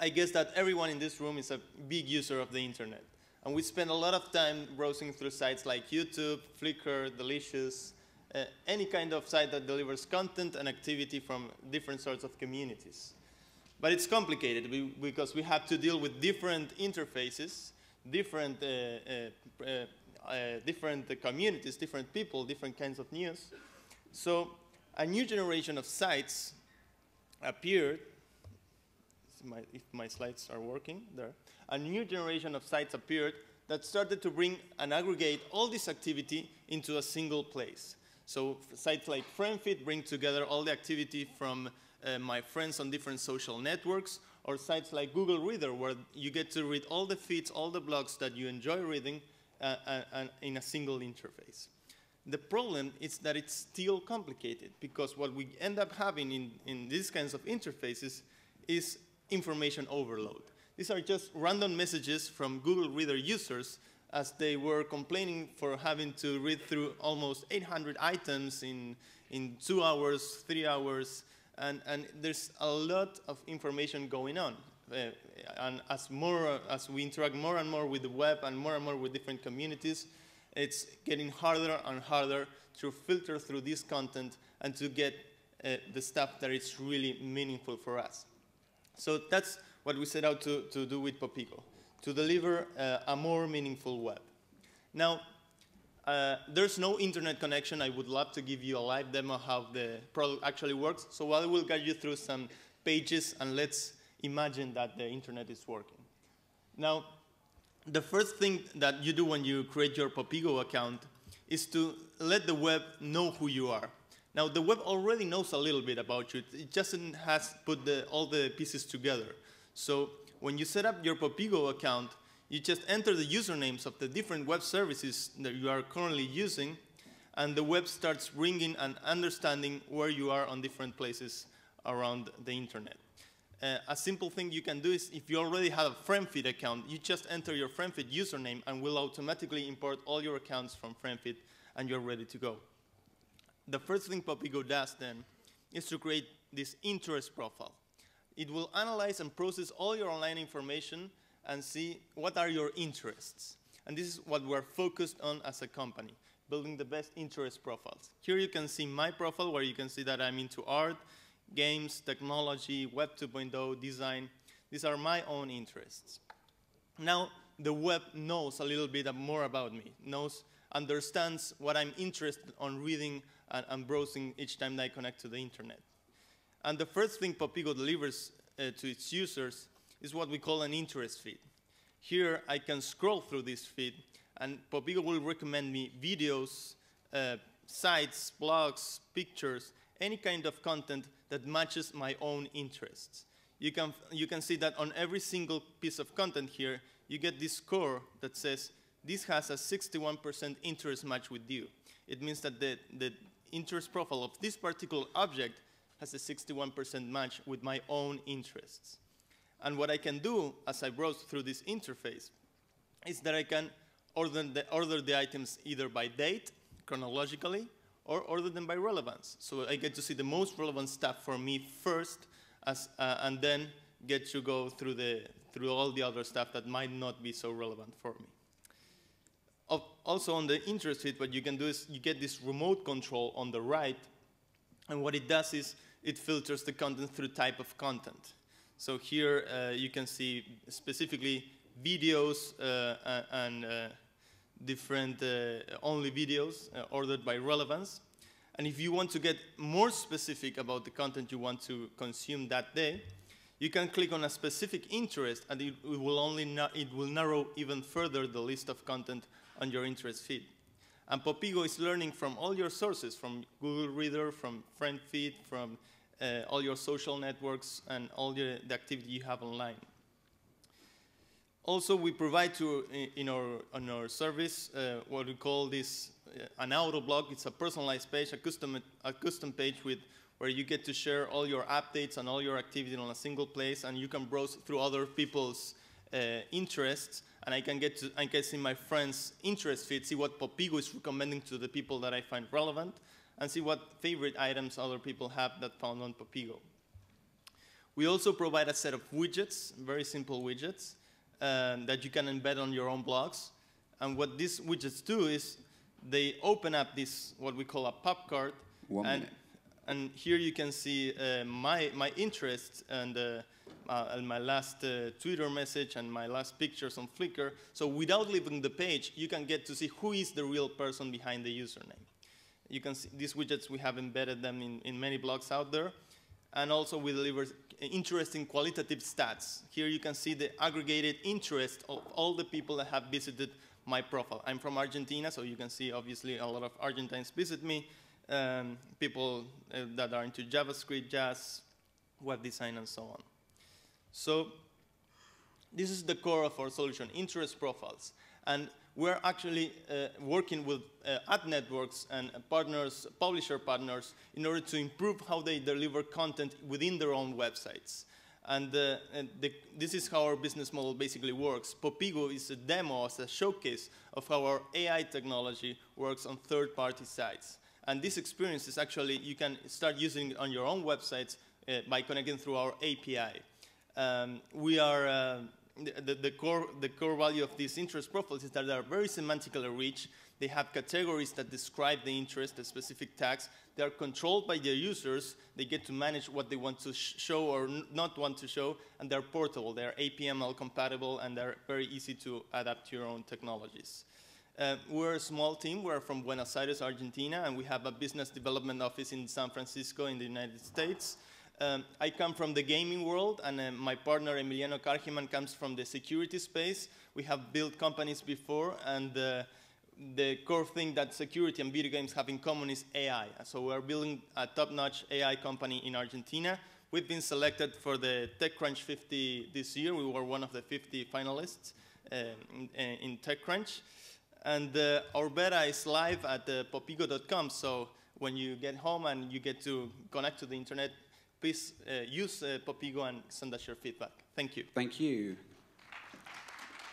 I guess that everyone in this room is a big user of the internet. And we spend a lot of time browsing through sites like YouTube, Flickr, Delicious, any kind of site that delivers content and activity from different sorts of communities. But it's complicated because we have to deal with different interfaces, different communities, different people, different kinds of news. So a new generation of sites appeared. If my slides are working, there. A new generation of sites appeared that started to bring and aggregate all this activity into a single place. So sites like FriendFeed bring together all the activity from my friends on different social networks, or sites like Google Reader, where you get to read all the feeds, all the blogs that you enjoy reading in a single interface. The problem is that it's still complicated, because what we end up having in these kinds of interfaces is information overload. These are just random messages from Google Reader users as they were complaining for having to read through almost 800 items in 2 hours, 3 hours, and there's a lot of information going on. And as we interact more and more with the web and more with different communities, it's getting harder and harder to filter through this content and to get the stuff that is really meaningful for us. So that's what we set out to do with Popego, to deliver a more meaningful web. Now, there's no internet connection. I would love to give you a live demo how the product actually works. So I will guide you through some pages, and let's imagine that the internet is working. Now, the first thing that you do when you create your Popego account is to let the web know who you are. Now, the web already knows a little bit about you. It just has put all the pieces together. So when you set up your Popego account, you just enter the usernames of the different web services that you are currently using, and the web starts bringing and understanding where you are on different places around the internet. A simple thing you can do is, if you already have a FriendFeed account, you just enter your FriendFeed username and will automatically import all your accounts from FriendFeed, and you're ready to go. The first thing Popego does then is to create this interest profile. It will analyze and process all your online information and see what are your interests. And this is what we're focused on as a company, building the best interest profiles. Here you can see my profile, where you can see that I'm into art, games, technology, Web 2.0, design. These are my own interests. Now, the web knows a little bit more about me, understands what I'm interested in reading and browsing each time that I connect to the internet. And the first thing Popego delivers to its users is what we call an interest feed. Here, I can scroll through this feed, and Popego will recommend me videos, sites, blogs, pictures, any kind of content that matches my own interests. You can see that on every single piece of content here, you get this score that says, this has a 61% interest match with you. It means that the interest profile of this particular object has a 61% match with my own interests. And what I can do as I browse through this interface is that I can order the items either by date, chronologically, or order them by relevance. So I get to see the most relevant stuff for me first, and then get to go through all the other stuff that might not be so relevant for me. Also on the interest feed, what you can do is you get this remote control on the right, and what it does is it filters the content through type of content. So here you can see specifically videos and different only videos ordered by relevance. And if you want to get more specific about the content you want to consume that day, you can click on a specific interest, and it will narrow even further the list of content on your interest feed. And Popego is learning from all your sources, from Google Reader, from FriendFeed, from all your social networks, and all the activity you have online. Also, we provide on our service what we call this an auto blog. It's a personalized page, a custom page where you get to share all your updates and all your activity on a single place, and you can browse through other people's interests, and I can see my friends' interest feed, see what Popego is recommending to the people that I find relevant, and see what favorite items other people have that found on Popego. We also provide a set of widgets, very simple widgets, that you can embed on your own blogs. And what these widgets do is they open up this, what we call a pop card. And here you can see my interests and my last Twitter message and my last pictures on Flickr. So without leaving the page, you can get to see who is the real person behind the username. You can see these widgets, we have embedded them in many blogs out there. And also we deliver interesting qualitative stats. Here you can see the aggregated interest of all the people that have visited my profile. I'm from Argentina, so you can see obviously a lot of Argentines visit me. People that are into JavaScript, jazz, web design, and so on. So this is the core of our solution, interest profiles. And we're actually working with ad networks and partners, publisher partners, in order to improve how they deliver content within their own websites. And this is how our business model basically works. Popego is a demo, as a showcase of how our AI technology works on third-party sites. And this experience is actually, you can start using it on your own websites by connecting through our API. The core value of these interest profiles is that they are very semantically rich. They have categories that describe the interest, the specific tags. They are controlled by their users. They get to manage what they want to show or not want to show, and they're portable. They're APML compatible, and they're very easy to adapt to your own technologies. We're a small team. We're from Buenos Aires, Argentina, and we have a business development office in San Francisco in the United States. I come from the gaming world, and my partner Emiliano Cargiman comes from the security space. We have built companies before, and the core thing that security and video games have in common is AI. So we're building a top-notch AI company in Argentina. We've been selected for the TechCrunch 50 this year. We were one of the 50 finalists in TechCrunch. And our beta is live at Popego.com. So when you get home and you get to connect to the internet, please use Popego and send us your feedback. Thank you. Thank you.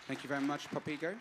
Thank you very much, Popego.